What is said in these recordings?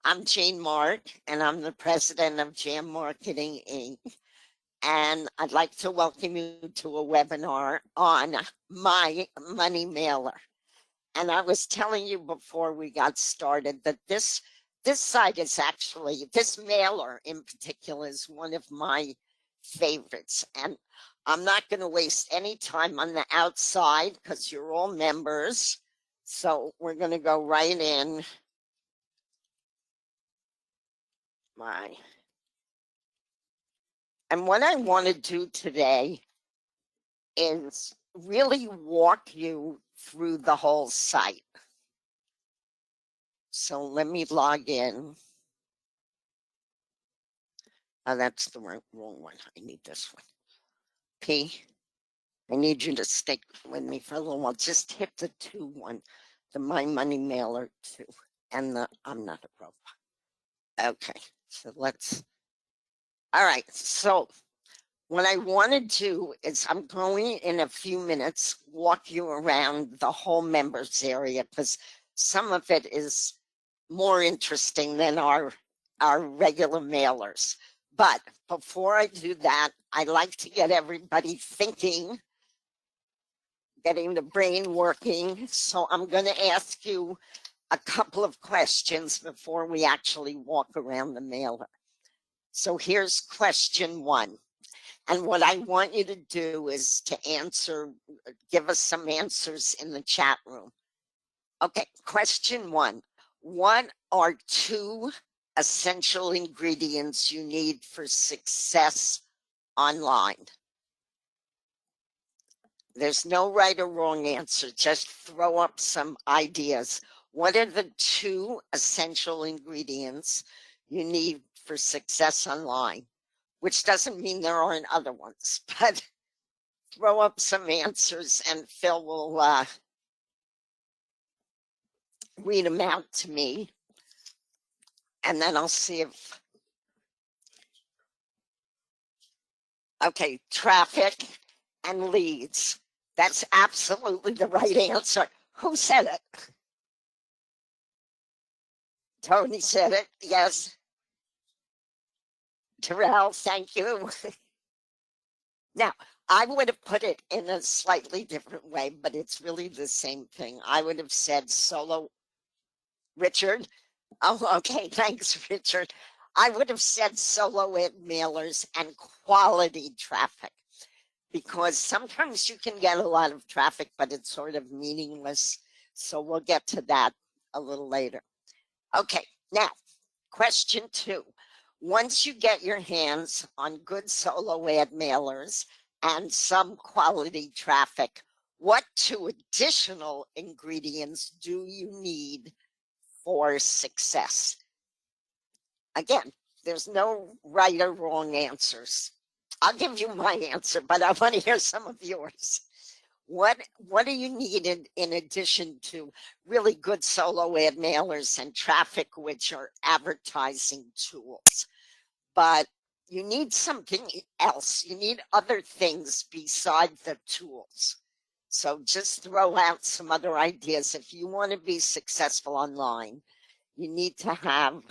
I'm Jane Mark, and I'm the president of Jam Marketing Inc. And I'd like to welcome you to a webinar on my money mailer. And I was telling you before we got started that this site is actually, this mailer in particular is one of my favorites. And I'm not going to waste any time on the outside because you're all members. So we're going to go right in. And what I want to do today is really walk you through the whole site. So let me log in. Oh, that's the wrong one. I need this one. P, I need you to stick with me for a little while. Just hit the 2-1, the My Money Mailer 2, and the I'm not a robot. Okay, so let's, all right, so what I want to do is I'm going in a few minutes walk you around the whole members area because some of it is more interesting than our regular mailers. But before I do that, I like to get everybody thinking, getting the brain working. So I'm going to ask you a couple of questions before we actually walk around the mailer. So here's question 1. And what I want you to do is to answer, give us some answers in the chat room. Okay, question 1. What are 2 essential ingredients you need for success online? There's no right or wrong answer. Just throw up some ideas. What are the 2 essential ingredients you need for success online? Which doesn't mean there aren't other ones, but throw up some answers and Phil will read them out to me. And then I'll see if, okay, traffic and leads. That's absolutely the right answer. Who said it? Tony said it, yes. Terrell, thank you. Now, I would have put it in a slightly different way, but it's really the same thing. I would have said solo. Richard? Oh, okay, thanks, Richard. I would have said solo ad mailers and quality traffic, because sometimes you can get a lot of traffic, but it's sort of meaningless. So we'll get to that a little later. Okay, now, question 2. Once you get your hands on good solo ad mailers and some quality traffic, what 2 additional ingredients do you need for success? Again, there's no right or wrong answers. I'll give you my answer, but I want to hear some of yours. What do you need in addition to really good solo ad mailers and traffic, which are advertising tools? But you need something else. You need other things besides the tools. So just throw out some other ideas. If you want to be successful online, you need to have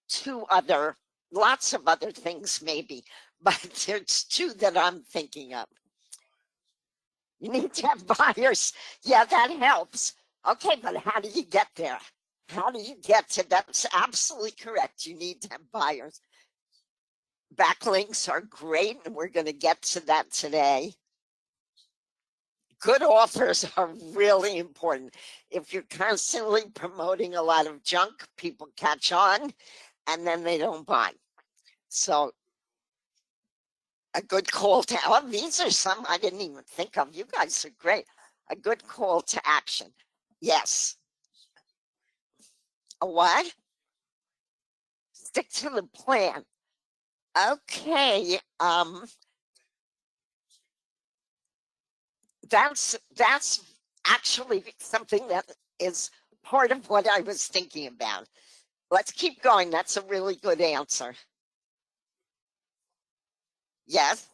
2 other, lots of other things maybe, but there's 2 that I'm thinking of. You need to have buyers. Yeah, that helps. Okay, but how do you get there? How do you get to, that's absolutely correct. You need to have buyers. Backlinks are great, and we're going to get to that today. Good offers are really important. If you're constantly promoting a lot of junk, people catch on and then they don't buy. So a good call to, oh, these are some I didn't even think of. You guys are great. A good call to action. Yes. A what? Stick to the plan. Okay. That's actually something that is part of what I was thinking about. Let's keep going. That's a really good answer. Yes.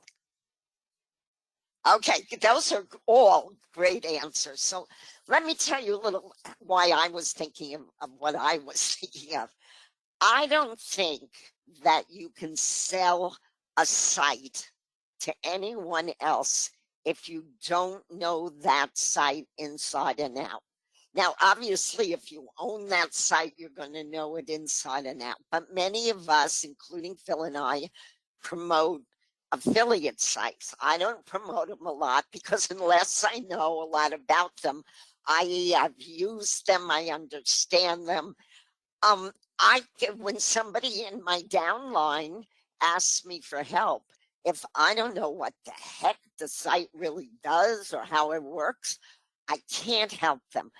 Okay, those are all great answers. So let me tell you a little why I was thinking of what I was thinking of. I don't think that you can sell a site to anyone else if you don't know that site inside and out. Now, obviously, if you own that site, you're going to know it inside and out. But many of us, including Phil and I, promote affiliate sites. I don't promote them a lot because unless I know a lot about them, i.e., I've used them, I understand them, um, when somebody in my downline asks me for help, if I don't know what the heck the site really does or how it works, I can't help them.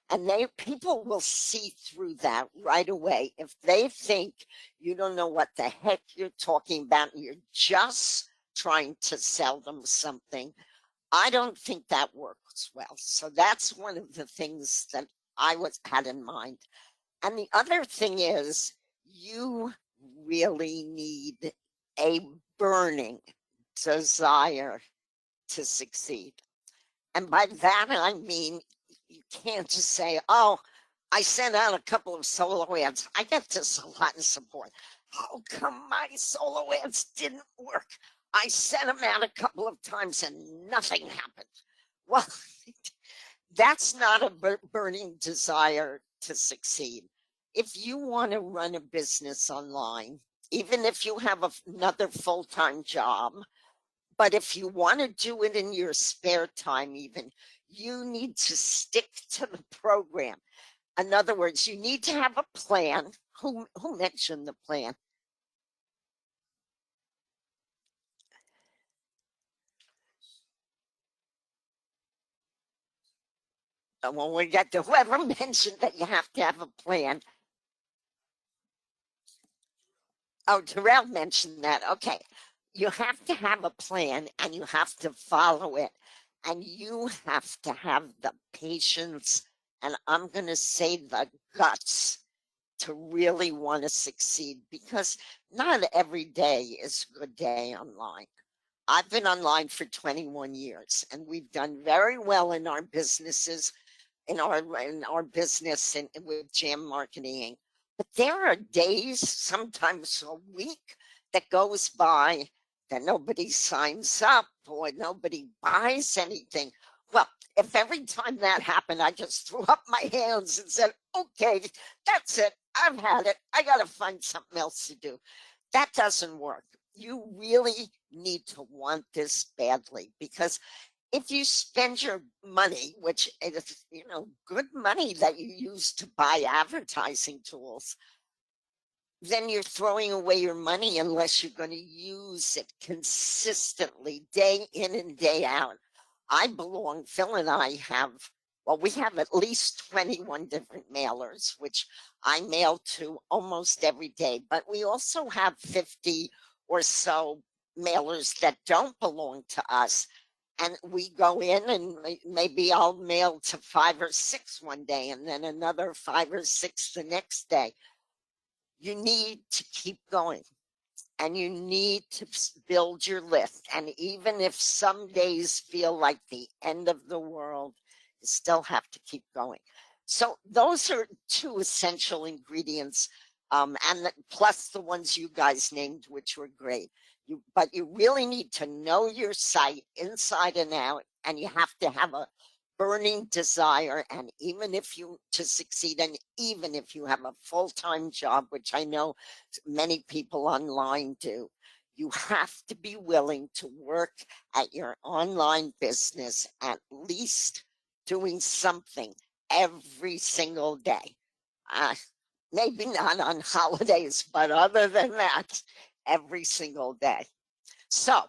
And people will see through that right away. If they think you don't know what the heck you're talking about and you're just trying to sell them something, I don't think that works well. So that's one of the things that I had in mind. And the other thing is, you really need a burning desire to succeed. And by that, I mean, you can't just say, oh, I sent out a couple of solo ads. I get this a lot in support. How come my solo ads didn't work? I sent them out a couple of times and nothing happened. Well, that's not a burning desire to succeed. If you want to run a business online, even if you have another full time job, but if you want to do it in your spare time, even, you need to stick to the program. In other words, you need to have a plan. Who mentioned the plan? Well, we got to whoever mentioned that you have to have a plan. Oh, Terrell mentioned that. Okay. You have to have a plan and you have to follow it. And you have to have the patience and I'm going to say the guts to really want to succeed because not every day is a good day online. I've been online for 21 years and we've done very well in our businesses in our business and with Jam Marketing. But there are days, sometimes a week, that goes by that nobody signs up or nobody buys anything. Well, if every time that happened, I just threw up my hands and said, okay, that's it. I've had it. I got to find something else to do. That doesn't work. You really need to want this badly because if you spend your money, which is, good money that you use to buy advertising tools, then you're throwing away your money unless you're going to use it consistently, day in and day out. Phil and I have, well, we have at least 21 different mailers, which I mail to almost every day, but we also have 50 or so mailers that don't belong to us and we go in and maybe I'll mail to 5 or 6 one day and then another 5 or 6 the next day. You need to keep going and you need to build your list. And even if some days feel like the end of the world, you still have to keep going. So those are two essential ingredients, plus the ones you guys named, which were great. But you really need to know your site inside and out, and you have to have a burning desire. And even if you to succeed, and even if you have a full-time job, which I know many people online do, you have to be willing to work at your online business, at least doing something every single day. Uh, Maybe not on holidays, but other than that, every single day. So,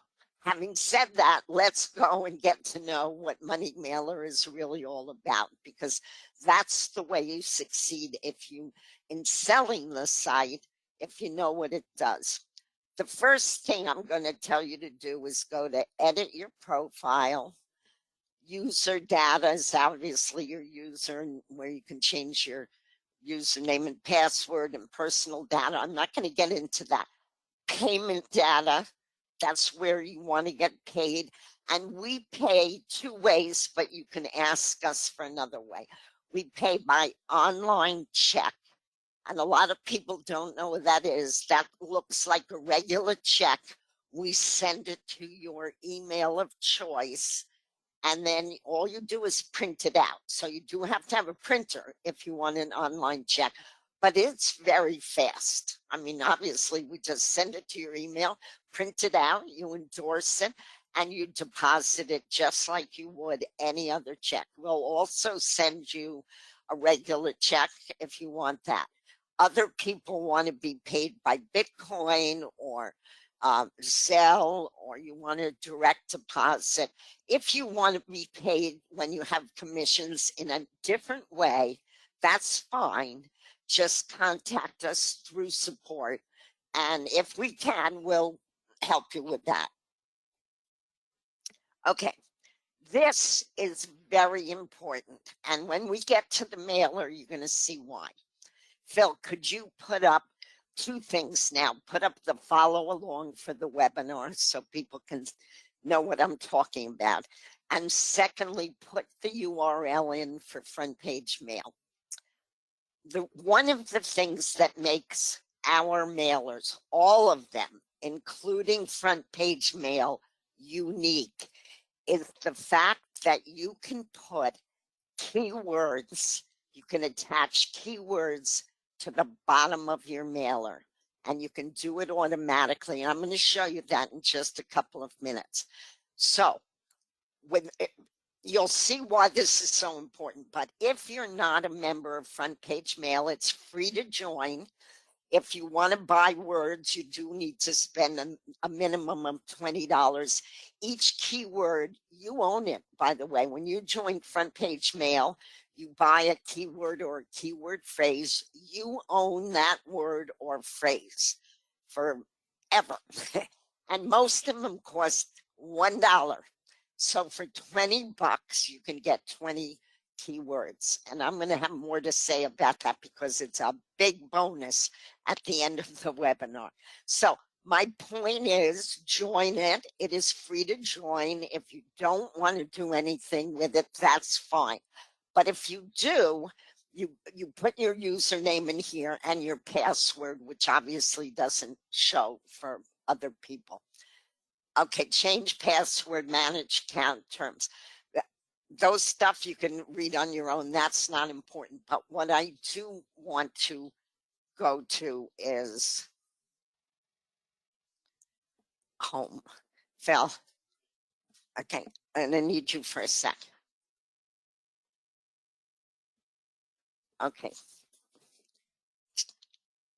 having said that, let's go and get to know what Money Mailer is really all about, because that's the way you succeed in selling the site, if you know what it does. The first thing I'm going to tell you to do is go to edit your profile. User data is obviously your user, where you can change your username and password and personal data. I'm not going to get into that. Payment data, that's where you want to get paid. And we pay 2 ways, but you can ask us for another way. We pay by online check. And a lot of people don't know what that is. That looks like a regular check. We send it to your email of choice, and then all you do is print it out. So you do have to have a printer if you want an online check, but it's very fast. I mean, obviously, we just send it to your email, print it out, you endorse it, and you deposit it just like you would any other check. We'll also send you a regular check if you want that. Other people want to be paid by Bitcoin or Zelle, or you want a direct deposit. If you want to be paid when you have commissions in a different way, that's fine. Just contact us through support. And if we can, we'll help you with that. Okay, this is very important. And when we get to the mailer, you're going to see why. Phil, could you put up two things now? Put up the follow along for the webinar so people can know what I'm talking about. And secondly, put the URL in for front page mail. One of the things that makes our mailers, all of them, including front page mail, unique is the fact that you can put keywords, you can attach keywords to the bottom of your mailer, and you can do it automatically. And I'm going to show you that in just a couple of minutes. So you'll see why this is so important. But if you're not a member of Front Page Mail, it's free to join. If you want to buy words, you do need to spend a minimum of $20. Each keyword, you own it, by the way. When you join Front Page Mail, you buy a keyword or a keyword phrase, you own that word or phrase forever. And most of them cost $1. So for $20, you can get 20 keywords. And I'm going to have more to say about that because it's a big bonus at the end of the webinar. So my point is, join it. It is free to join. If you don't want to do anything with it, that's fine. But if you do, you put your username in here and your password, which obviously doesn't show for other people. Okay, change password, manage account terms. Those stuff you can read on your own. That's not important. But what I do want to go to is home. Phil, okay, I'm gonna need you for a sec. Okay,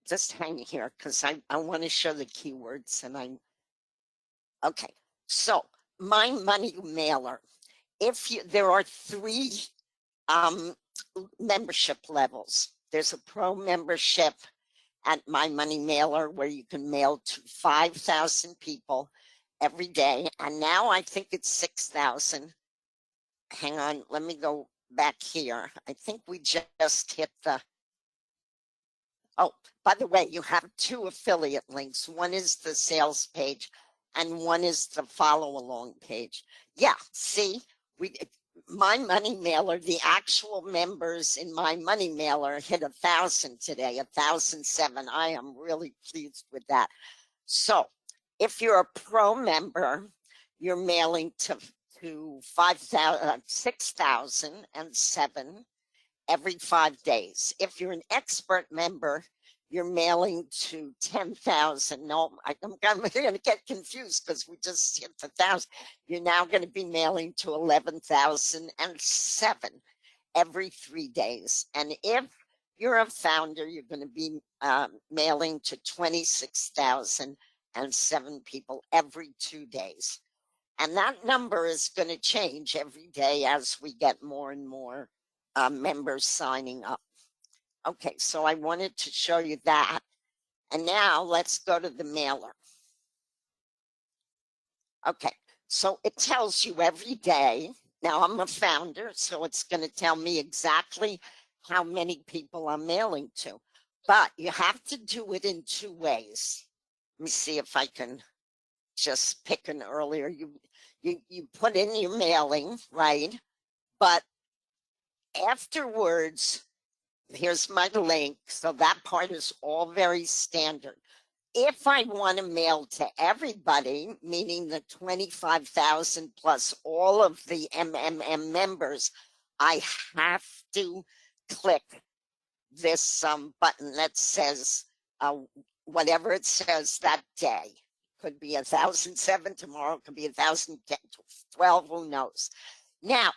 just hang here because I want to show the keywords and I'm okay. So my money mailer. If you, there are three membership levels. There's a pro membership at My Money Mailer where you can mail to 5,000 people every day. And now I think it's 6,000. Hang on, let me go back here. I think we just hit the, oh, by the way, you have two affiliate links. One is the sales page and one is the follow along page. Yeah, see, My Money Mailer, the actual members in My Money Mailer hit 1,000 today, 1,007. I am really pleased with that. So if you're a pro member, you're mailing to 6,007 every 5 days. If you're an expert member, you're mailing to 10,000. No, I'm going to get confused because we just hit the 1,000. You're now going to be mailing to 11,007 every 3 days. And if you're a founder, you're going to be mailing to 26,007 people every 2 days. And that number is going to change every day as we get more and more members signing up. Okay, so I wanted to show you that. And now let's go to the mailer. Okay, so it tells you every day. Now I'm a founder, so it's going to tell me exactly how many people I'm mailing to. But you have to do it in two ways. Let me see if I can just pick an earlier. You put in your mailing, right? But afterwards, Here's my link. So that part is all very standard. If I want to mail to everybody, meaning the 25,000 plus all of the MMM members, I have to click this button that says whatever it says that day. Could be 1,007 tomorrow, could be 1,012, who knows. Now,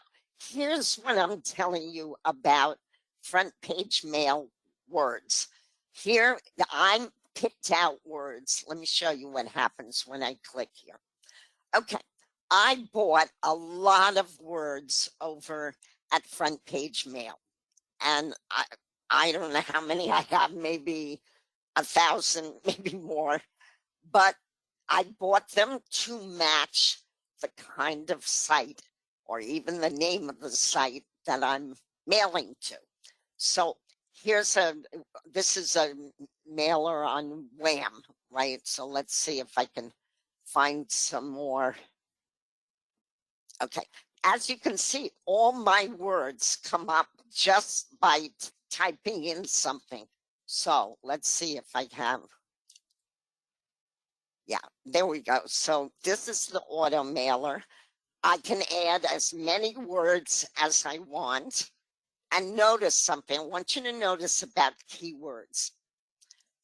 here's what I'm telling you about front page mail words. Here, I'm picked out words. Let me show you what happens when I click here. Okay, I bought a lot of words over at front page mail, and I don't know how many I have, maybe 1,000, maybe more, but I bought them to match the kind of site or even the name of the site that I'm mailing to. So here's this is a mailer on Wham, right? So let's see if I can find some more. Okay, as you can see, all my words come up just by typing in something. So let's see if I have. Yeah, there we go. So this is the auto mailer. I can add as many words as I want. And notice something. I want you to notice about keywords.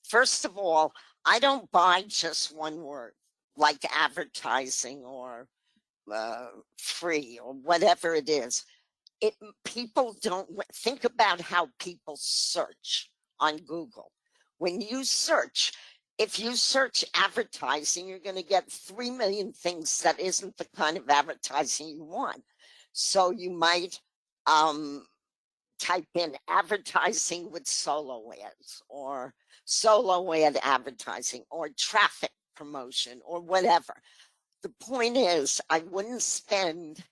First of all, I don't buy just one word, like advertising or free or whatever it is. People don't think about how people search on Google. When you search, if you search advertising, you're going to get 3 million things that isn't the kind of advertising you want. So you might type in advertising with solo ads or solo ad advertising or traffic promotion or whatever. The point is, I wouldn't spend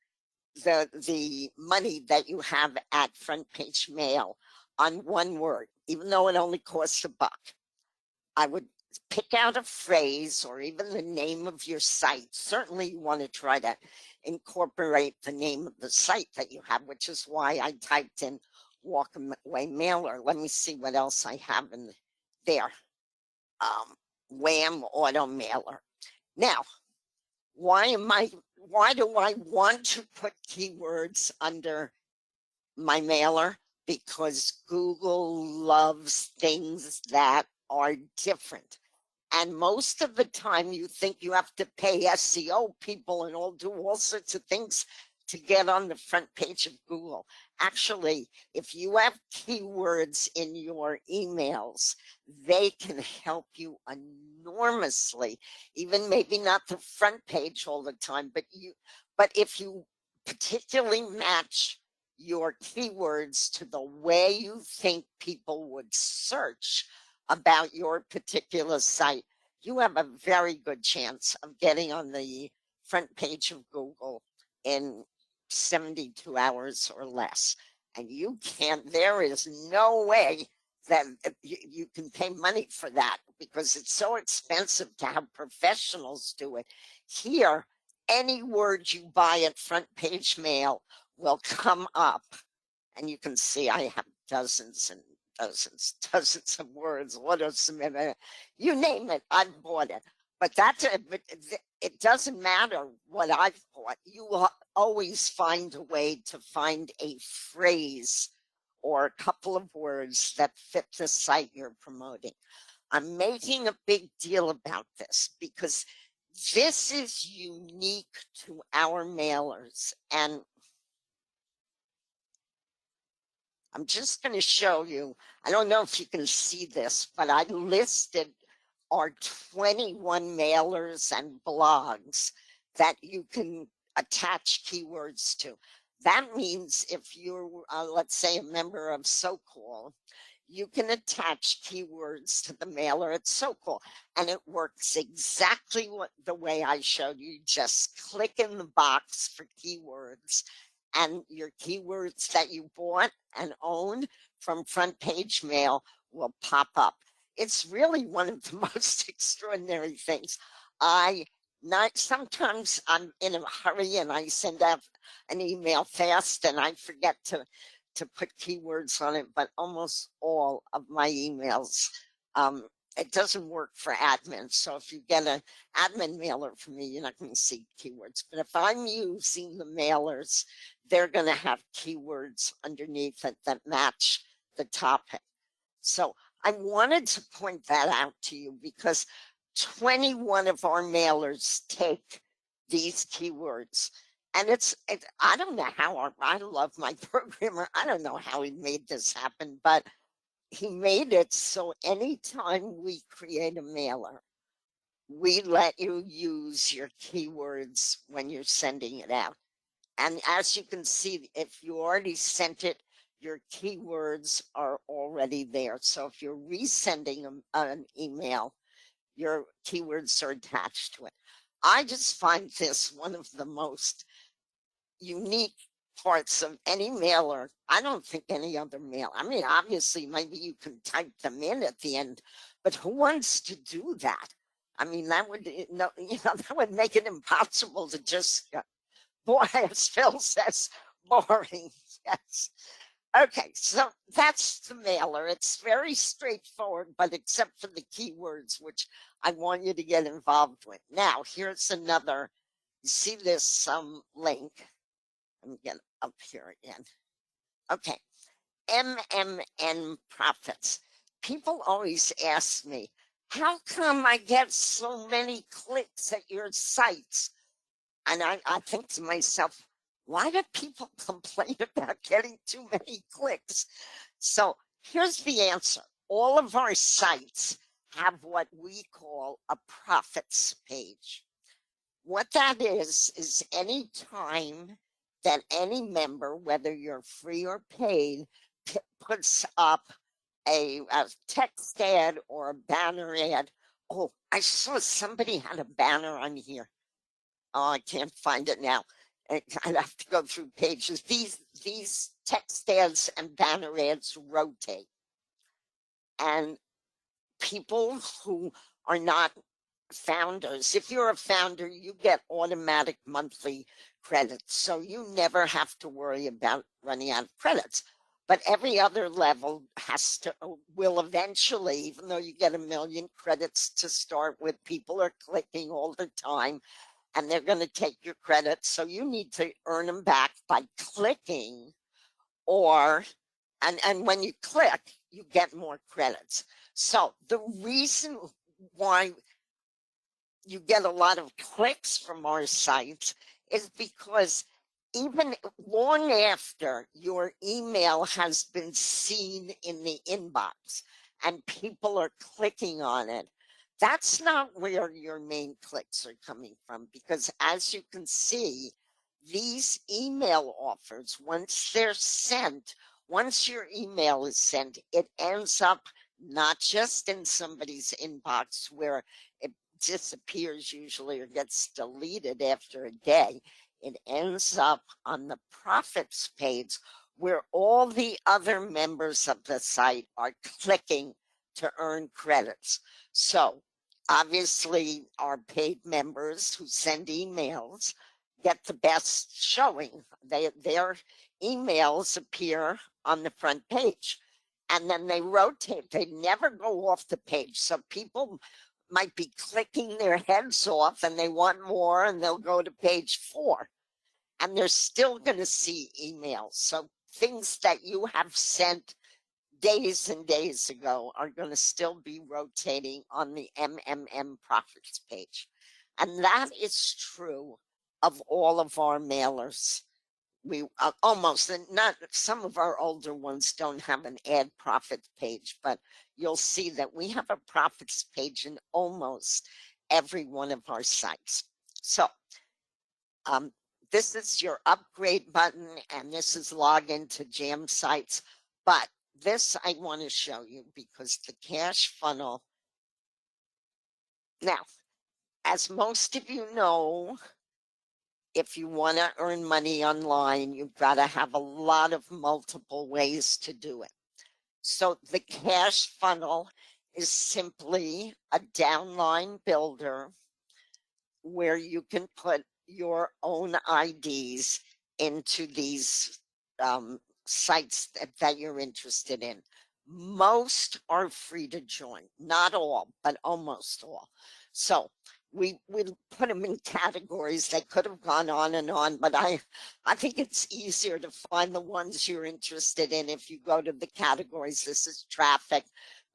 the money that you have at front page mail on one word, even though it only costs $1. I would pick out a phrase or even the name of your site. Certainly you want to try to incorporate the name of the site that you have, which is why I typed in walk away mailer. Let me see what else I have in there. Wham auto mailer. Now, why do I want to put keywords under my mailer? Because Google loves things that are different. And most of the time you think you have to pay SEO people and do all sorts of things to get on the front page of Google. Actually, if you have keywords in your emails, they can help you enormously. Even maybe not the front page all the time, but if you particularly match your keywords to the way you think people would search about your particular site, you have a very good chance of getting on the front page of Google in 72 hours or less. And there is no way that you can pay money for that because it's so expensive to have professionals do it. Here, any word you buy at front page mail will come up, and you can see I have dozens and dozens of words, you name it, I've bought it. But it doesn't matter what I've bought. You will always find a way to find a phrase or a couple of words that fit the site you're promoting. I'm making a big deal about this because this is unique to our mailers. And I'm just going to show you. I don't know if you can see this, but I listed our 21 mailers and blogs that you can attach keywords to. That means if you're, let's say, a member of SoCal, you can attach keywords to the mailer at SoCal, and it works exactly the way I showed you. Just click in the box for keywords, and your keywords that you bought and own from front page mail will pop up. It's really one of the most extraordinary things. Sometimes I'm in a hurry and I send out an email fast and I forget to to put keywords on it, but almost all of my emails, um, it doesn't work for admins. So if you get an admin mailer from me, you're not going to see keywords. But if I'm using the mailers, they're going to have keywords underneath it that match the topic. So I wanted to point that out to you because 21 of our mailers take these keywords. And I don't know how, I love my programmer. I don't know how he made this happen, but he made it so anytime we create a mailer, we let you use your keywords when you're sending it out. And as you can see, if you already sent it, your keywords are already there. So if you're resending an email, your keywords are attached to it. I just find this one of the most unique parts of any mailer. I don't think any other mail. I mean, obviously, maybe you can type them in at the end, but who wants to do that? I mean, that would that would make it impossible to just boy, as Phil says, boring. Yes. Okay, so that's the mailer. It's very straightforward, but except for the keywords, which I want you to get involved with. Now, here's another. You see this link? Let me get up here again. Okay, MMN Profits. People always ask me, how come I get so many clicks at your sites? And I think to myself, why do people complain about getting too many clicks? So here's the answer. All of our sites have what we call a profits page. What that is any time that any member, whether you're free or paid, puts up a text ad or a banner ad. Oh, I saw somebody had a banner on here. Oh, I can't find it now. I'd have to go through pages. These text ads and banner ads rotate. And people who are not founders, if you're a founder, you get automatic monthly credits. So you never have to worry about running out of credits. But every other level will eventually, even though you get 1 million credits to start with, people are clicking all the time and they're going to take your credits. So you need to earn them back by clicking, or and when you click, you get more credits. So the reason why you get a lot of clicks from our sites is because even long after your email has been seen in the inbox and people are clicking on it, that's not where your main clicks are coming from, because as you can see, these email offers, once they're sent, once your email is sent, it ends up not just in somebody's inbox where it disappears usually or gets deleted after a day. It ends up on the profits page where all the other members of the site are clicking to earn credits. So obviously our paid members who send emails get the best showing. Their emails appear on the front page and then they rotate. They never go off the page. So people might be clicking their heads off and they want more and they'll go to page 4 and they're still going to see emails. So things that you have sent days and days ago are going to still be rotating on the MMM profits page. And that is true of all of our mailers. We almost, and not some of our older ones don't have an ad profit page, but you'll see that we have a profits page in almost every one of our sites. So this is your upgrade button, and this is login to Jam Sites. But this I want to show you because the cash funnel. Now, as most of you know, if you want to earn money online, you've got to have a lot of multiple ways to do it. So the cash funnel is simply a downline builder where you can put your own IDs into these sites that you're interested in. Most are free to join, not all, but almost all. So we put them in categories. They could have gone on, but I think it's easier to find the ones you're interested in if you go to the categories. This is traffic.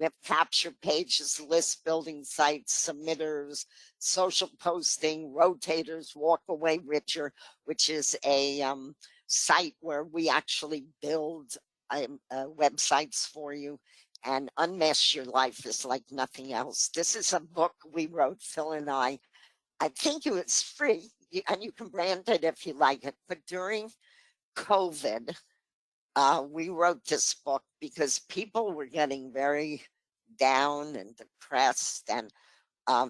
We have capture pages, list building sites, submitters, social posting, rotators, walk away richer, which is a site where we actually build websites for you, and Unmesh Your Life is like nothing else. This is a book we wrote, Phil and I. I think it's free, and you can brand it if you like it. But during COVID, we wrote this book because people were getting very down and depressed, and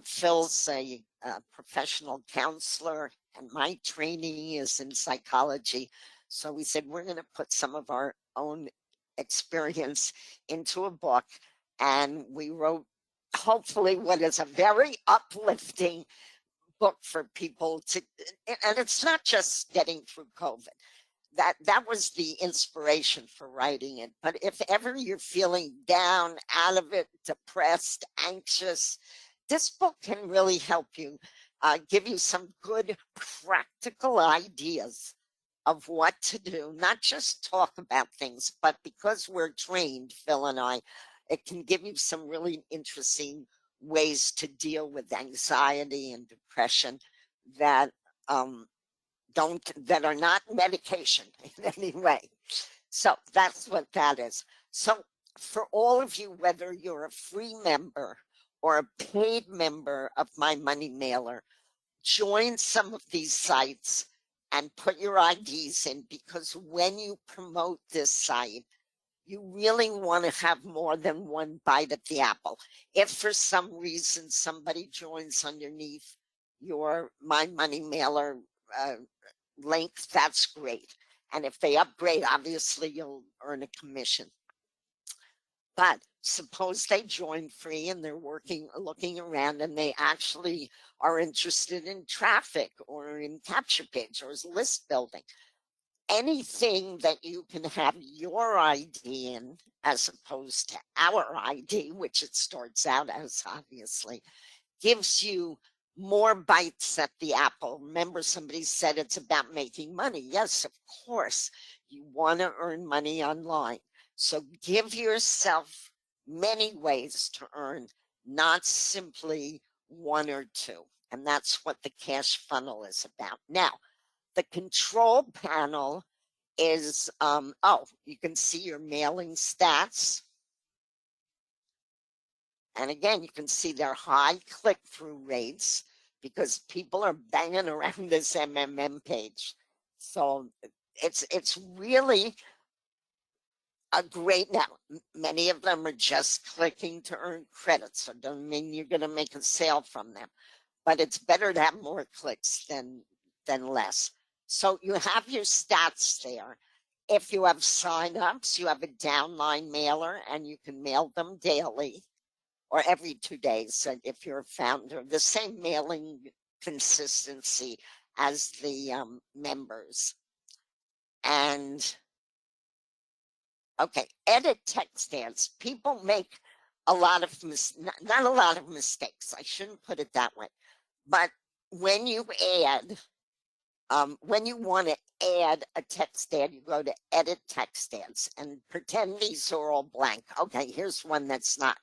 Phil's a professional counselor, and my training is in psychology. So we said, we're going to put some of our own experience into a book. And we wrote, hopefully, what is a very uplifting book for people to, and it's not just getting through COVID. That was the inspiration for writing it. But if ever you're feeling down, out of it, depressed, anxious, this book can really help you, give you some good practical ideas of what to do, not just talk about things, but because we're trained, Phil and I, it can give you some really interesting ways to deal with anxiety and depression that that are not medication in any way. So that's what that is. So for all of you, whether you're a free member or a paid member of my money mailer, join some of these sites and put your IDs in, because when you promote this site, you really want to have more than one bite at the apple. If for some reason somebody joins underneath your my money mailer link, that's great. And if they upgrade, obviously you'll earn a commission. But suppose they join free and they're looking around, and they actually are interested in traffic or in capture page or list building. Anything that you can have your ID in as opposed to our ID, which it starts out as, obviously, gives you more bites at the apple. Remember, somebody said it's about making money. Yes, of course, you want to earn money online. So give yourself many ways to earn, not simply one or two. And that's what the cash funnel is about. Now, the control panel is, oh, you can see your mailing stats. And again, you can see their high click-through rates because people are banging around this MMM page. So it's really a great, now, many of them are just clicking to earn credits. So doesn't mean you're going to make a sale from them, but it's better to have more clicks than less. So you have your stats there. If you have signups, you have a downline mailer, and you can mail them daily or every 2 days. And if you're a founder, the same mailing consistency as the members. And okay, edit text ads. People make a lot of not a lot of mistakes. I shouldn't put it that way. But when you add, when you want to add a text ad, you go to edit text ads and pretend these are all blank. Okay, here's one that's not.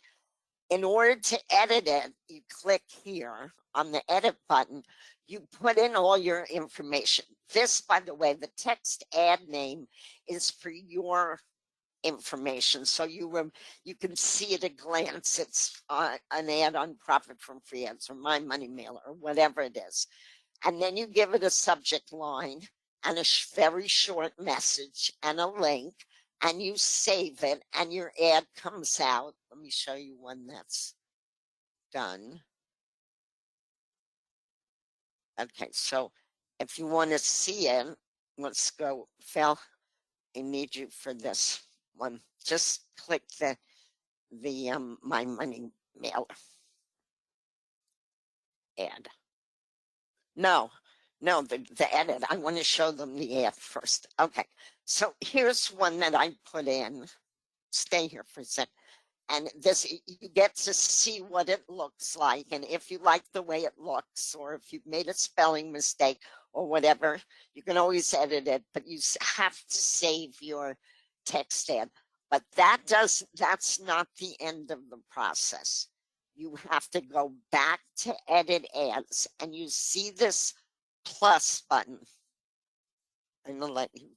In order to edit it, you click here on the edit button, you put in all your information. This, by the way, the text ad name is for your information. So you can see at a glance, it's an ad on Profit from Free Ads or My Money Mailer or whatever it is. And then you give it a subject line and a very short message and a link, and you save it, and your ad comes out. Let me show you one that's done. Okay, so if you want to see it, let's go. Phil, I need you for this one. Just click the My Money Mailer ad. No, No, the edit. I want to show them the ad first. Okay. So here's one that I put in. Stay here for a sec. And this, you get to see what it looks like. And if you like the way it looks, or if you've made a spelling mistake or whatever, you can always edit it, but you have to save your text ad. But that's not the end of the process. You have to go back to edit ads, and you see this plus button. I'm gonna let you,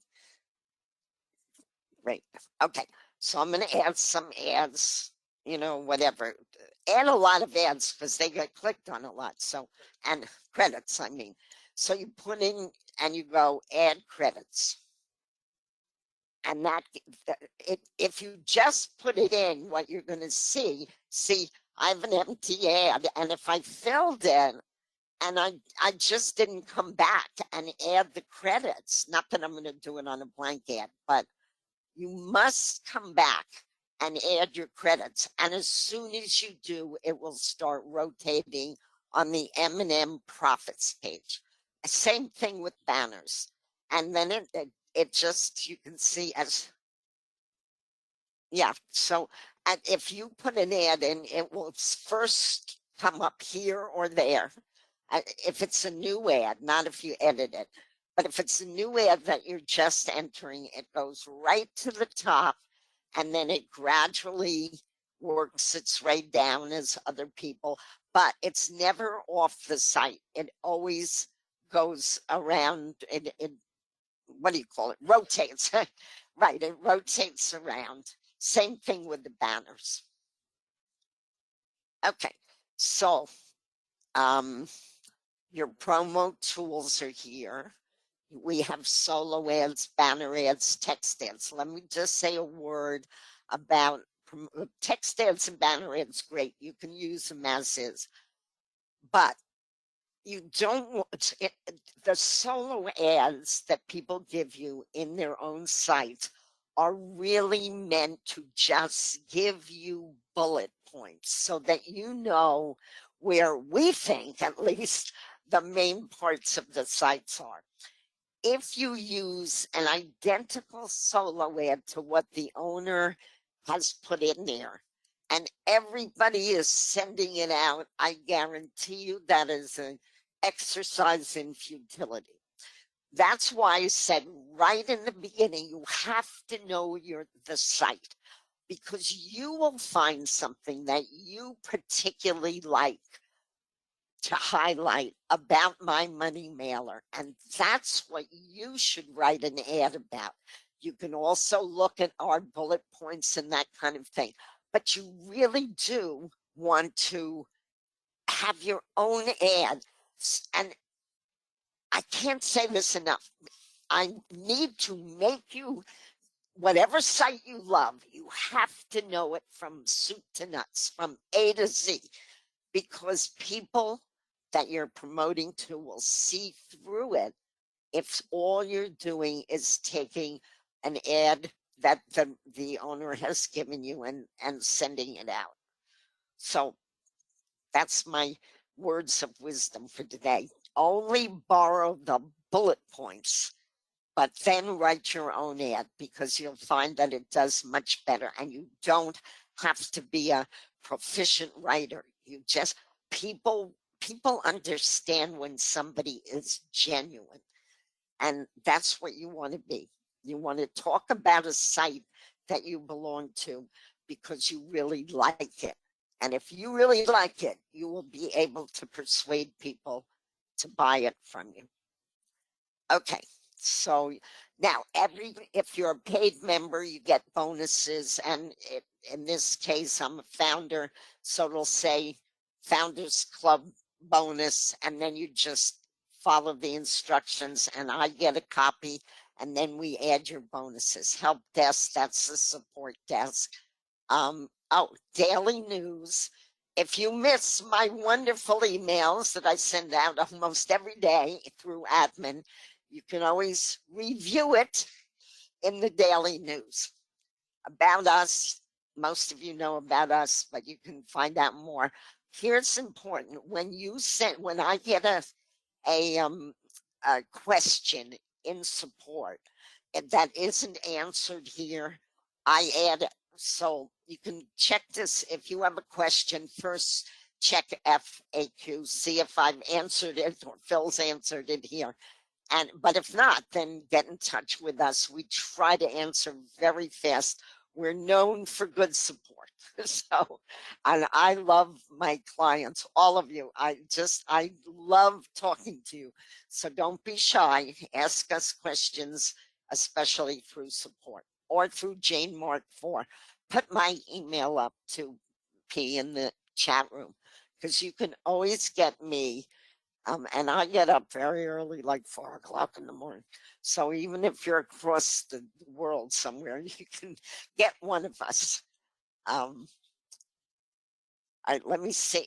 right. Okay. So I'm gonna add some ads, whatever. Add a lot of ads because they get clicked on a lot. So, and credits, I mean. So you put in and you go add credits. And that, if you just put it in, what you're going to see, I have an empty ad. And if I filled it and I just didn't come back and add the credits, not that I'm going to do it on a blank ad, but you must come back and add your credits. And as soon as you do, it will start rotating on the M&M profits page. Same thing with banners. And then it just, you can see as, yeah. So if you put an ad in, it will first come up here or there. If it's a new ad, not if you edit it. But if it's a new ad that you're just entering, it goes right to the top, and then it gradually works its way down as other people, but it's never off the site. It always goes around. It what do you call it? Rotates. Right, it rotates around. Same thing with the banners. Okay, so your promo tools are here. We have solo ads, banner ads, text ads. Let me just say a word about text ads and banner ads. Great, you can use them as is, but you don't want it, the solo ads that people give you in their own site are really meant to just give you bullet points so that you know where we think at least the main parts of the sites are. If you use an identical solo ad to what the owner has put in there and everybody is sending it out, I guarantee you that is an exercise in futility. That's why I said right in the beginning, you have to know the site, because you will find something that you particularly like to highlight about my money mailer. And that's what you should write an ad about. You can also look at our bullet points and that kind of thing. But you really do want to have your own ad. And I can't say this enough. I need to make you, whatever site you love, you have to know it from soup to nuts, from A to Z, because people that you're promoting to will see through it if all you're doing is taking an ad that the owner has given you and sending it out. So that's my words of wisdom for today. Only borrow the bullet points, but then write your own ad, because you'll find that it does much better, and you don't have to be a proficient writer. You just, people understand when somebody is genuine, and that's what you want to be. You want to talk about a site that you belong to because you really like it. And if you really like it, you will be able to persuade people to buy it from you. Okay, so now if you're a paid member, you get bonuses, and in this case, I'm a founder, so it'll say Founders Club bonus, and then you just follow the instructions, and I get a copy, and then we add your bonuses. Help desk, that's the support desk. Daily news. If you miss my wonderful emails that I send out almost every day through admin, you can always review it in the daily news. About us, most of you know about us, but you can find out more. Here's important: when I get a a question in support and that isn't answered here, I add it. So you can check this if you have a question first. Check FAQ, see if I've answered it or Phil's answered it here. And but if not, then get in touch with us. We try to answer very fast. We're known for good support. So, and I love my clients, all of you. I love talking to you. So don't be shy. Ask us questions, especially through support or through Jane Mark 4. Put my email up to P in the chat room because you can always get me and I get up very early, like 4 o'clock in the morning. So even if you're across the world somewhere, you can get one of us. Let me say,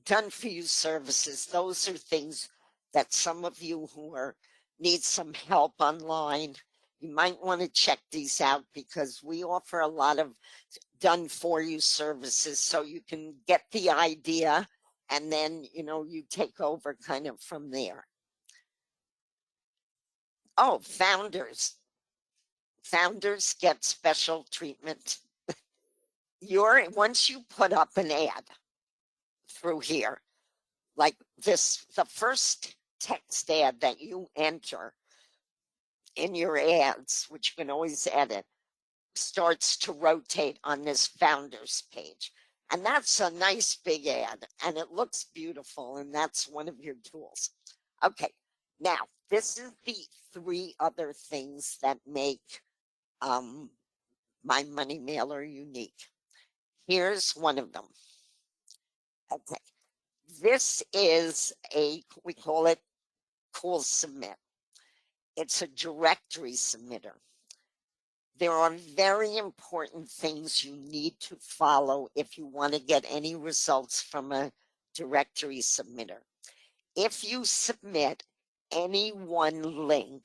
done for you services. Those are things that some of you who are need some help online, you might want to check these out because we offer a lot of done for you services so you can get the idea and then you take over kind of from there. Oh, founders get special treatment. Once you put up an ad through here like this, the first text ad that you enter in your ads, which you can always edit, starts to rotate on this founders page. And that's a nice big ad and it looks beautiful. And that's one of your tools. Okay. Now, this is the 3 other things that make my money mailer unique. Here's one of them. Okay. This is we call it Cool Submit. It's a directory submitter. There are very important things you need to follow if you want to get any results from a directory submitter. If you submit any one link,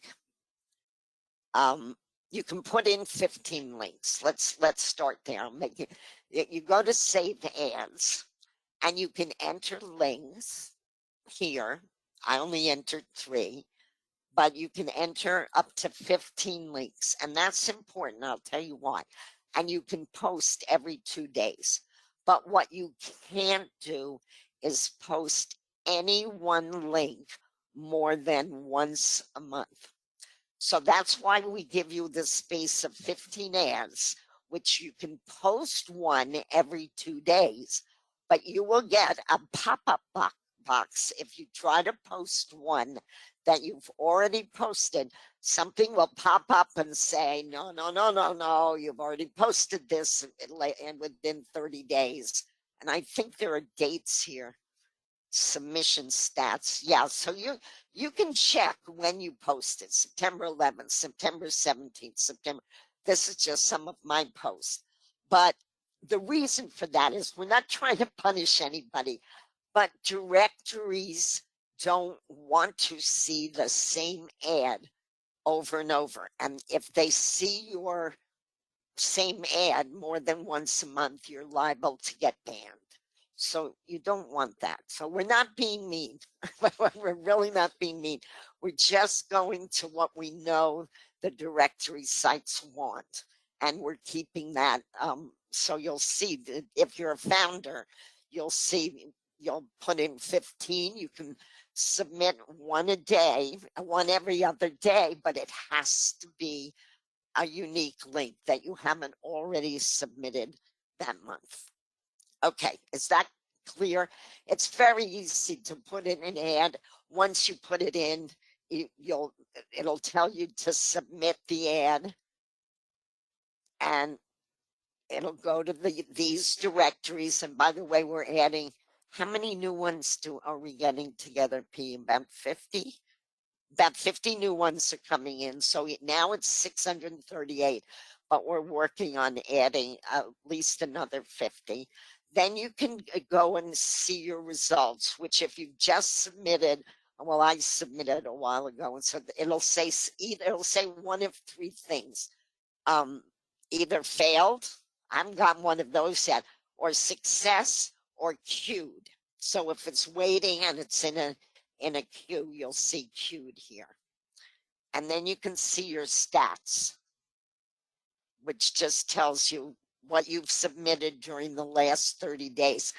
you can put in 15 links. Let's start there. I'll make it. You go to Save Ads, and you can enter links here. I only entered 3. But you can enter up to 15 links. And that's important. I'll tell you why. And you can post every 2 days. But what you can't do is post any one link more than once a month. So that's why we give you the space of 15 ads, which you can post one every 2 days. But you will get a pop-up box if you try to post one that you've already posted. Something will pop up and say, no, you've already posted this and within 30 days. And I think there are dates here, submission stats. Yeah, so you can check when you posted, September 11th, September 17th, September. This is just some of my posts. But the reason for that is we're not trying to punish anybody. But directories don't want to see the same ad over and over. And if they see your same ad more than once a month, you're liable to get banned. So you don't want that. So we're not being mean. We're really not being mean. We're just going to what we know the directory sites want. And we're keeping that. So you'll see that if you're a founder, you'll see you'll put in 15. You can submit one a day, one every other day, but it has to be a unique link that you haven't already submitted that month. Okay, is that clear? It's very easy to put in an ad. Once you put it in, it'll tell you to submit the ad, and it'll go to these directories. And by the way, we're adding, how many new ones are we getting together, P? About 50? About 50 new ones are coming in. So now it's 638, but we're working on adding at least another 50. Then you can go and see your results, which if you just submitted, well, I submitted a while ago, and so it'll say one of 3 things. Either failed, I haven't got one of those yet, or success, or queued. So if it's waiting and it's in in a queue, you'll see queued here. And then you can see your stats, which just tells you what you've submitted during the last 30 days.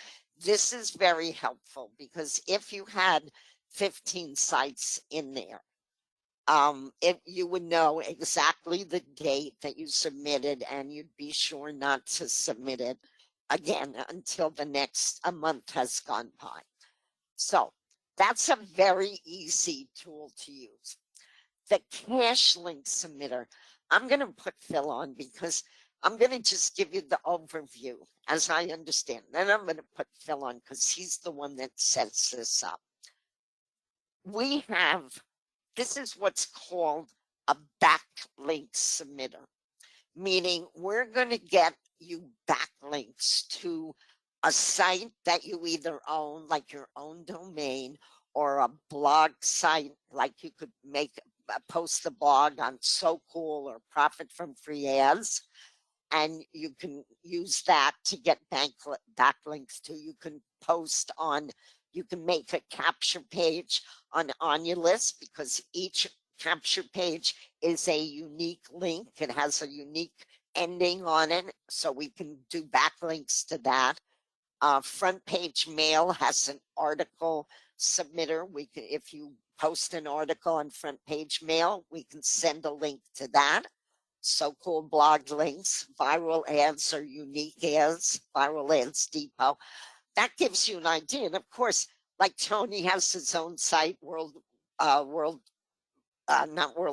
This is very helpful because if you had 15 sites in there, you would know exactly the date that you submitted, and you'd be sure not to submit it again until a month has gone by. So that's a very easy tool to use. The cache link submitter, I'm going to put Phil on because I'm going to just give you the overview as I understand. Then I'm going to put Phil on because he's the one that sets this up. This is what's called a backlink submitter, meaning we're going to get you backlinks to a site that you either own, like your own domain, or a blog site, like you could post a blog on So Cool or Profit from Free Ads, and you can use that to get backlinks to. You can make a capture page on your list, because each capture page is a unique link. It has a unique ending on it, so we can do backlinks to that. Front Page Mail has an article submitter. If you post an article on Front Page Mail, we can send a link to that. So Cool blog links. Viral ads or unique ads. Viral Ads Depot. That gives you an idea. And of course, like Tony has his own site, not World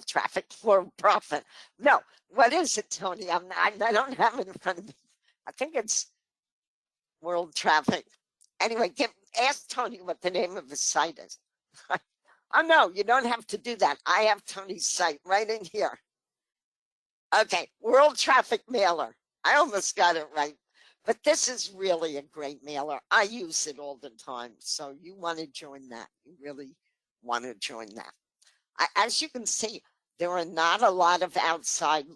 Traffic, World Profit. No, what is it, Tony? I don't have it in front of me. I think it's World Traffic. Anyway, ask Tony what the name of his site is. Oh, no, you don't have to do that. I have Tony's site right in here. Okay, World Traffic Mailer. I almost got it right. But this is really a great mailer. I use it all the time. So you want to join that. You really want to join that. As you can see, there are not a lot of outside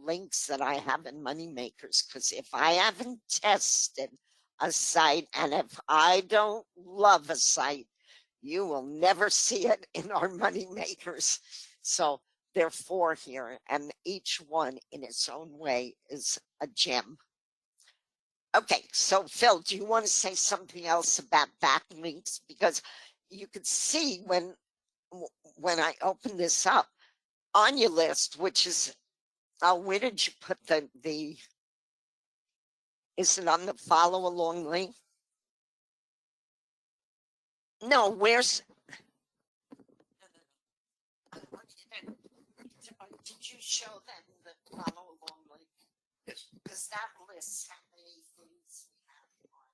links that I have in Moneymakers, because if I haven't tested a site, and if I don't love a site, you will never see it in our Moneymakers. So there are 4 here, and each one in its own way is a gem. Okay, so Phil, do you want to say something else about backlinks? Because you could see when I open this up on your list, which is, where did you put is it on the follow along link? No, where's, did you show them the follow along link? Yes. Because that lists how many things we have on,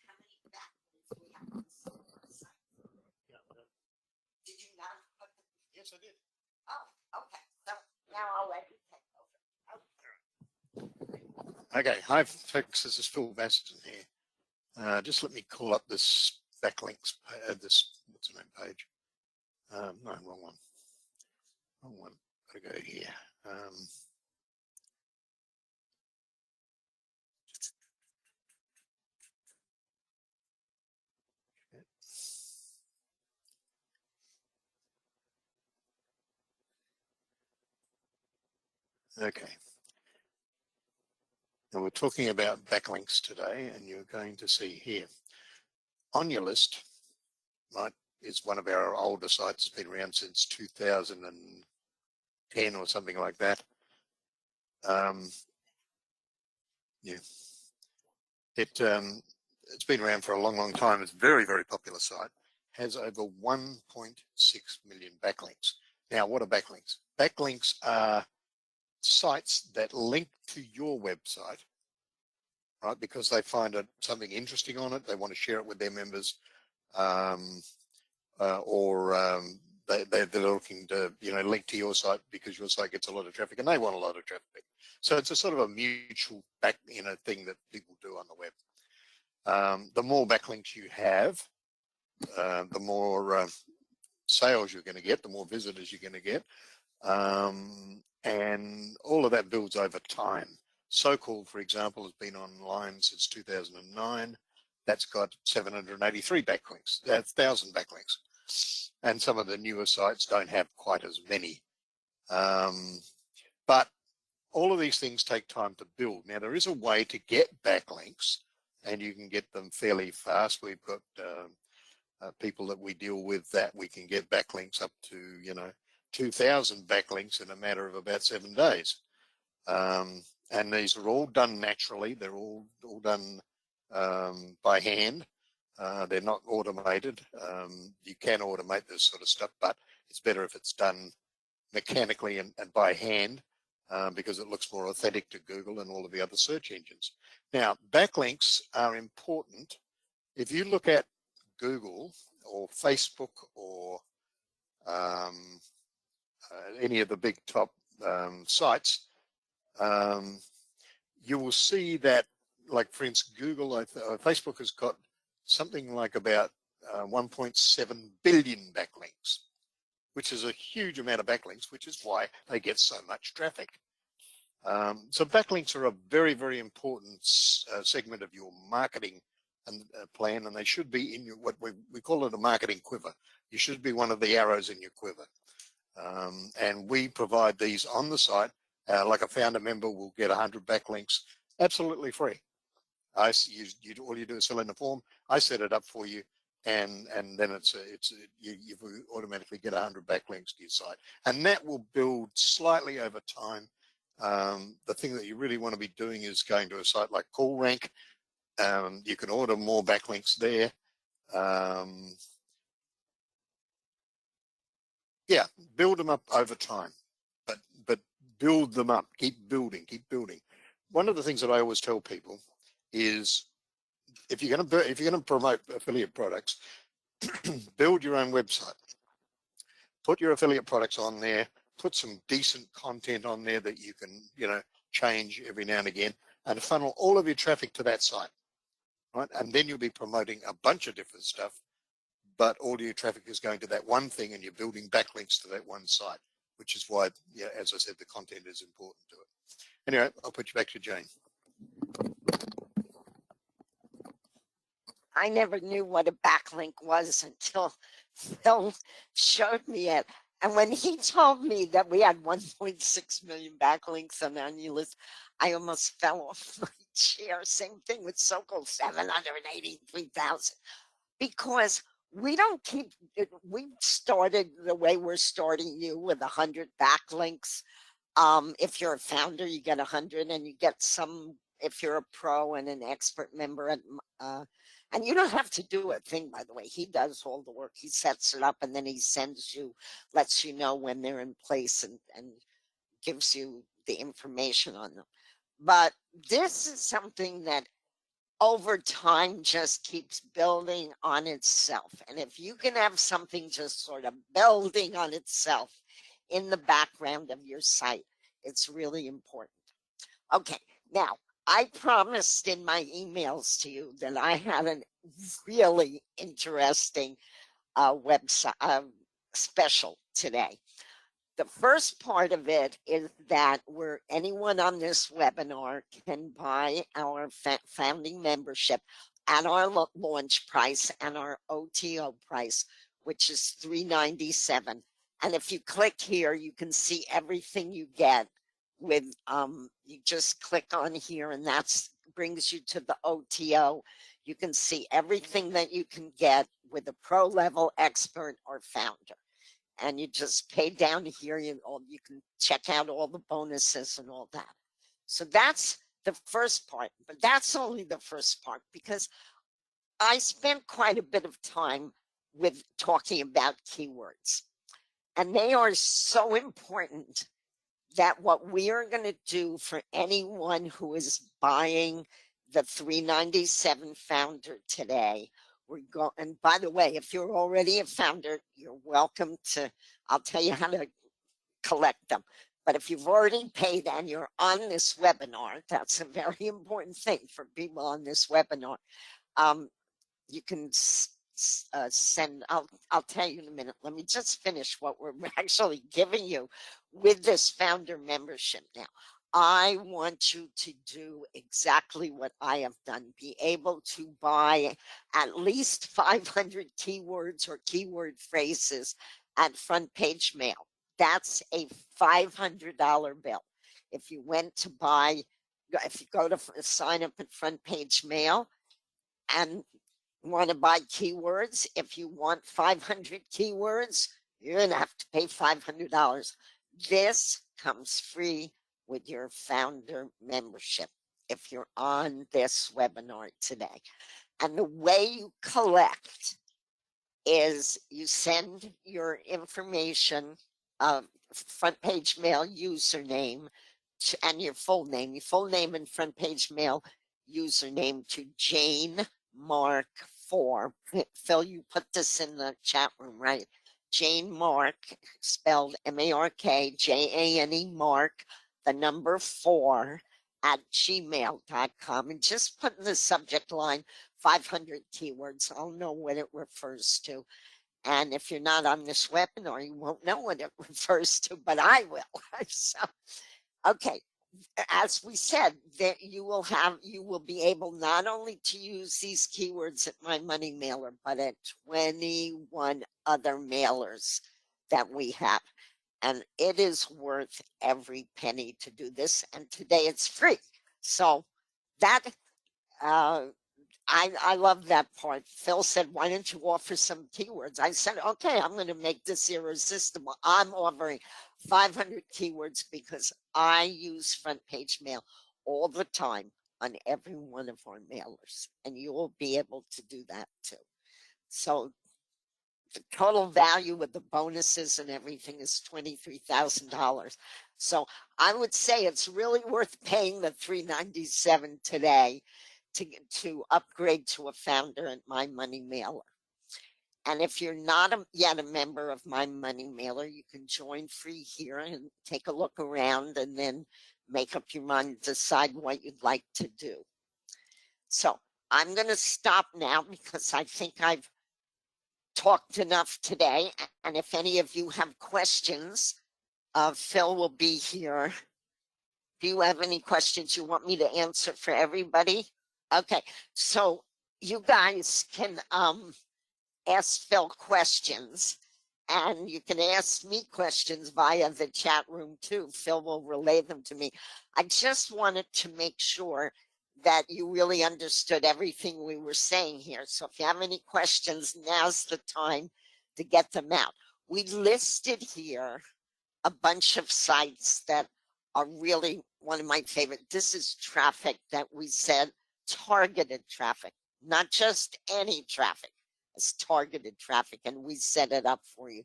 how many backlinks we have on the site. Yeah. Did you not put them? Yes, I did. Oh, okay. So now I'll let you take over. Okay, hi folks, this is Phil Baston here. Just let me call up this backlinks, what's the name page? No, wrong one. Wrong one. Gotta go here. Okay. And we're talking about backlinks today, and you're going to see here on your list, right, is one of our older sites. It's been around since 2010 or something like that. Yeah, it's been around for a long, long time. It's a very, very popular site. Has over 1.6 million backlinks. Now, what are backlinks? Backlinks are sites that link to your website, right? Because they find something interesting on it. They want to share it with their members, they're looking to, link to your site because your site gets a lot of traffic and they want a lot of traffic. So it's a sort of a mutual thing that people do on the web. The more backlinks you have, the more sales you're going to get, the more visitors you're going to get. And all of that builds over time. So Cool, for example, has been online since 2009. that's got 783 backlinks. That's 1,000 backlinks. And some of the newer sites don't have quite as many. But all of these things take time to build. Now, there is a way to get backlinks, and you can get them fairly fast. We've got people that we deal with that we can get backlinks up to, 2,000 backlinks in a matter of about 7 days. And these are all done naturally. They're all done by hand. They're not automated. You can automate this sort of stuff, but it's better if it's done mechanically and by hand, because it looks more authentic to Google and all of the other search engines. Now, backlinks are important. If you look at Google or Facebook or any of the big top sites, you will see that, like for instance, Google, Facebook has got something like about 1.7 billion backlinks, which is a huge amount of backlinks, which is why they get so much traffic. So backlinks are a very, very important segment of your marketing and plan, and they should be in your, what we call it, a marketing quiver. You should be one of the arrows in your quiver. And we provide these on the site. Like a founder member will get 100 backlinks absolutely free. All you do is fill in the form. I set it up for you, and then you automatically get 100 backlinks to your site, and that will build slightly over time. The thing that you really want to be doing is going to a site like CallRank. You can order more backlinks there. Yeah, build them up over time, but build them up. Keep building. One of the things that I always tell people is, if you're going to promote affiliate products, build your own website. Put your affiliate products on there. Put some decent content on there that you can, change every now and again, and funnel all of your traffic to that site, right? And then you'll be promoting a bunch of different stuff, but all your traffic is going to that one thing, and you're building backlinks to that one site, which is why, as I said, the content is important to it. Anyway, I'll put you back to Jane. I never knew what a backlink was until Phil showed me it. And when he told me that we had 1.6 million backlinks on our new list, I almost fell off my chair. Same thing with Sokol, 783,000. Because we don't keep, we started the way we're starting you with 100 backlinks. If you're a founder, you get 100, and you get some if you're a pro and an expert member at and you don't have to do a thing, by the way. He does all the work. He sets it up, and then he sends you, lets you know when they're in place, and gives you the information on them. But this is something that over time just keeps building on itself. And if you can have something just sort of building on itself in the background of your site, it's really important. Okay, now, I promised in my emails to you that I had a really interesting website special today. The first part of it is that anyone on this webinar can buy our founding membership at our launch price and our OTO price, which is $397. And if you click here, you can see everything you get with you just click on here, and that's brings you to the OTO. You can see everything that you can get with a pro level expert or founder, and you just pay down here. You can check out all the bonuses and all that. So that's the first part, but that's only the first part, because I spent quite a bit of time with talking about keywords, and they are so important that what we are going to do for anyone who is buying the 397 founder today, and by the way, if you're already a founder, you're welcome to, I'll tell you how to collect them. But if you've already paid and you're on this webinar, that's a very important thing for people on this webinar. You can send, I'll tell you in a minute. Let me just finish what we're actually giving you with this founder membership now. I want you to do exactly what I have done. Be able to buy at least 500 keywords or keyword phrases at Front Page Mail. That's a $500 bill. If you went to buy, if you go to sign up at Front Page Mail and want to buy keywords, if you want 500 keywords, you're going to have to pay $500. This comes free with your founder membership if you're on this webinar today. And the way you collect is you send your information, Front Page Mail username, and your full name and Front Page Mail username to Jane Mark 4. Phil, you put this in the chat room, right? Jane Mark, spelled MARK, JANE Mark, the number 4 at gmail.com. And just put in the subject line 500 keywords. I'll know what it refers to. And if you're not on this webinar, you won't know what it refers to, but I will. So, okay, as we said, that you will be able not only to use these keywords at My Money Mailer, but at 21 other mailers that we have. And it is worth every penny to do this. And today it's free. So that, I love that part. Phil said, why don't you offer some keywords? I said, okay, I'm going to make this irresistible. I'm offering 500 keywords because I use Front Page Mail all the time on every one of our mailers. And you will be able to do that too. So the total value of the bonuses and everything is $23,000. So I would say it's really worth paying the $397 today to upgrade to a founder at My Money Mailer. And if you're not yet a member of My Money Mailer, you can join free here and take a look around and then make up your mind, decide what you'd like to do. So I'm going to stop now because I think I've talked enough today. And if any of you have questions, Phil will be here. Do you have any questions you want me to answer for everybody? Okay, so you guys can ask Phil questions, and you can ask me questions via the chat room too. Phil will relay them to me. I just wanted to make sure that you really understood everything we were saying here. So if you have any questions, now's the time to get them out. We listed here a bunch of sites that are really one of my favorite. This is traffic that we said, targeted traffic, not just any traffic. It's targeted traffic, and we set it up for you.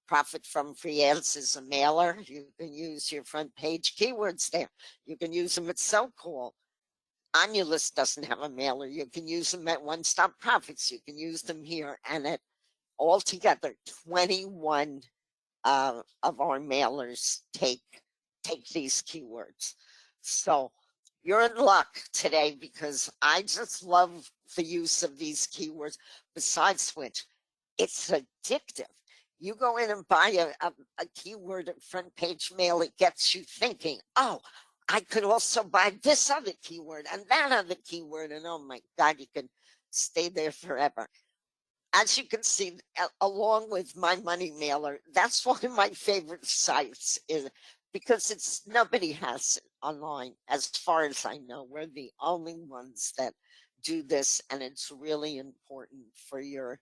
Profit from free ads is a mailer. You can use your front page keywords there. You can use them at So Cool. Onulist doesn't have a mailer. You can use them at One Stop Profits. You can use them here, and at altogether 21 of our mailers take these keywords. So you're in luck today because I just love the use of these keywords. Besides which, it's addictive. You go in and buy a keyword at Front Page Mail, it gets you thinking, oh, I could also buy this other keyword and that other keyword, and oh my God, you can stay there forever. As you can see, along with My Money Mailer, that's one of my favorite sites, is because it's nobody has it online. As far as I know, we're the only ones that do this, and it's really important for your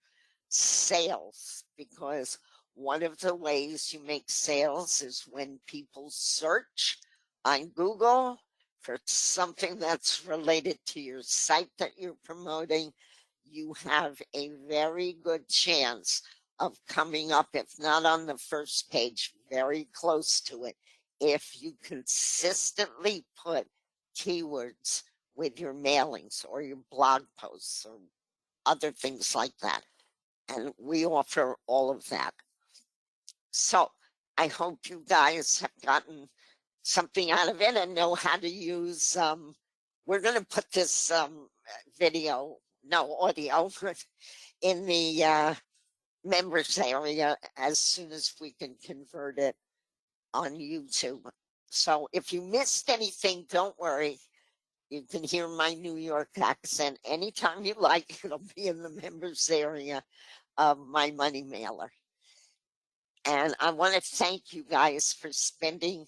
sales, because one of the ways you make sales is when people search on Google for something that's related to your site that you're promoting. You have a very good chance of coming up, if not on the first page, very close to it, if you consistently put keywords with your mailings or your blog posts or other things like that. And we offer all of that. So I hope you guys have gotten something out of it and know how to use, we're going to put this video, no audio, in the members area as soon as we can convert it on YouTube. So if you missed anything, don't worry. You can hear my New York accent anytime you like. It'll be in the members area of my money mailer. And I want to thank you guys for spending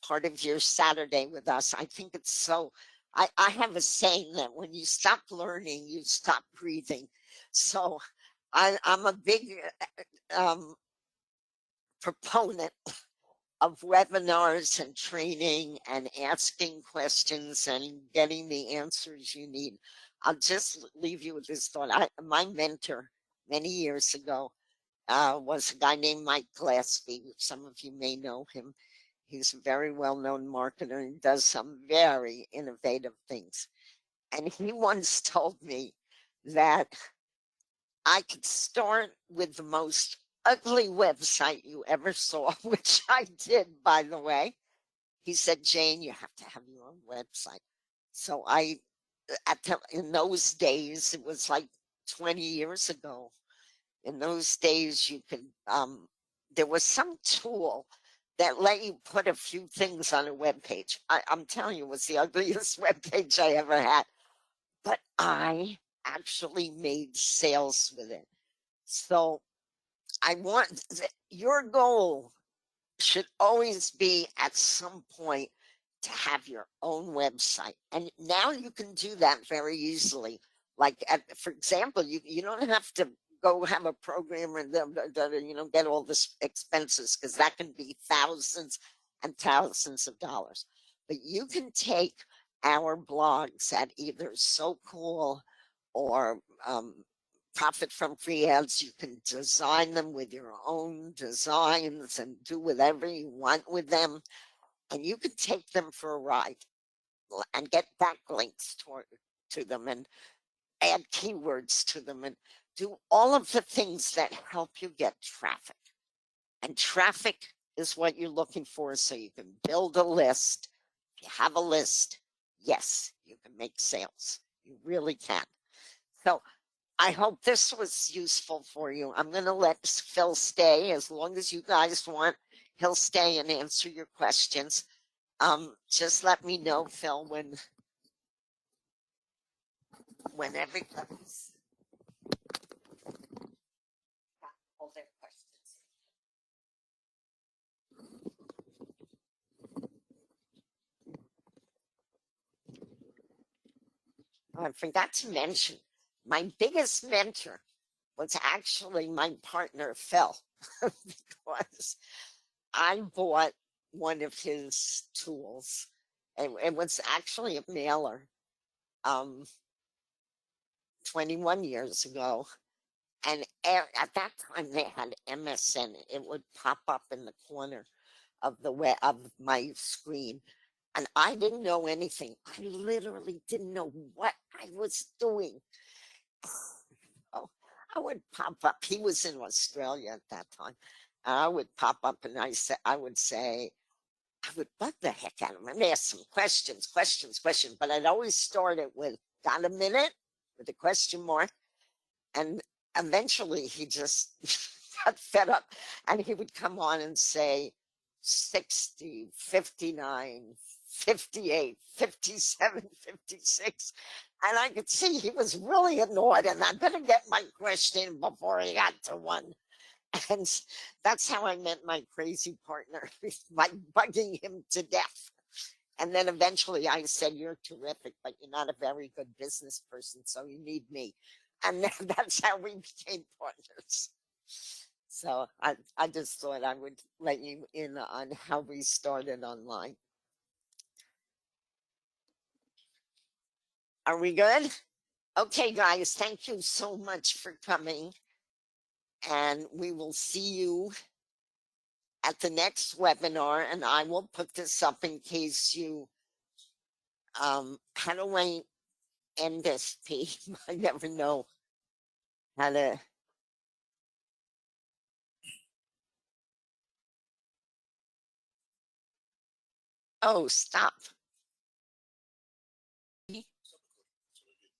part of your Saturday with us. I think it's so. I have a saying that when you stop learning, you stop breathing. So I'm a big um, proponent of webinars and training and asking questions and getting the answers you need. I'll just leave you with this thought. My mentor many years ago was a guy named Mike Glaspie. Some of you may know him. He's a very well known marketer and does some very innovative things. And he once told me that I could start with the most ugly website you ever saw, which I did, by the way. He said, Jane, you have to have your own website. So in those days, it was like 20 years ago. In those days, there was some tool that let you put a few things on a web page. I'm telling you, it was the ugliest web page I ever had. But I actually made sales with it. So I want your goal should always be at some point to have your own website. And now you can do that very easily. Like, for example, you don't have to go have a programmer that get all the expenses, because that can be thousands and thousands of dollars. But you can take our blogs at either So Cool or Profit from Free Ads. You can design them with your own designs and do whatever you want with them. And you can take them for a ride and get backlinks to them and add keywords to them and do all of the things that help you get traffic. And traffic is what you're looking for, so you can build a list. If you have a list, yes, you can make sales. You really can. So I hope this was useful for you. I'm going to let Phil stay as long as you guys want. He'll stay and answer your questions. Just let me know, Phil, when everybody's got all their questions. Oh, I forgot to mention, my biggest mentor was actually my partner, Phil, because I bought one of his tools. And it was actually a mailer 21 years ago. And at that time, they had MSN. It would pop up in the corner of of my screen. And I didn't know anything. I literally didn't know what I was doing. Oh, I would pop up. He was in Australia at that time. I would pop up and I would say, I would bug the heck out of him and ask some questions. But I'd always start it with, got a minute? With a question mark. And eventually he just got fed up and he would come on and say 60, 59, 58, 57, 56. And I could see he was really annoyed and I better get my question before he got to one. And that's how I met my crazy partner, by bugging him to death. And then eventually I said, you're terrific, but you're not a very good business person, so you need me. And then that's how we became partners. So I just thought I would let you in on how we started online. Are we good? Okay, guys, thank you so much for coming. And we will see you at the next webinar. And I will put this up in case you, how do I end this, Pete? I never know how to. Oh, stop.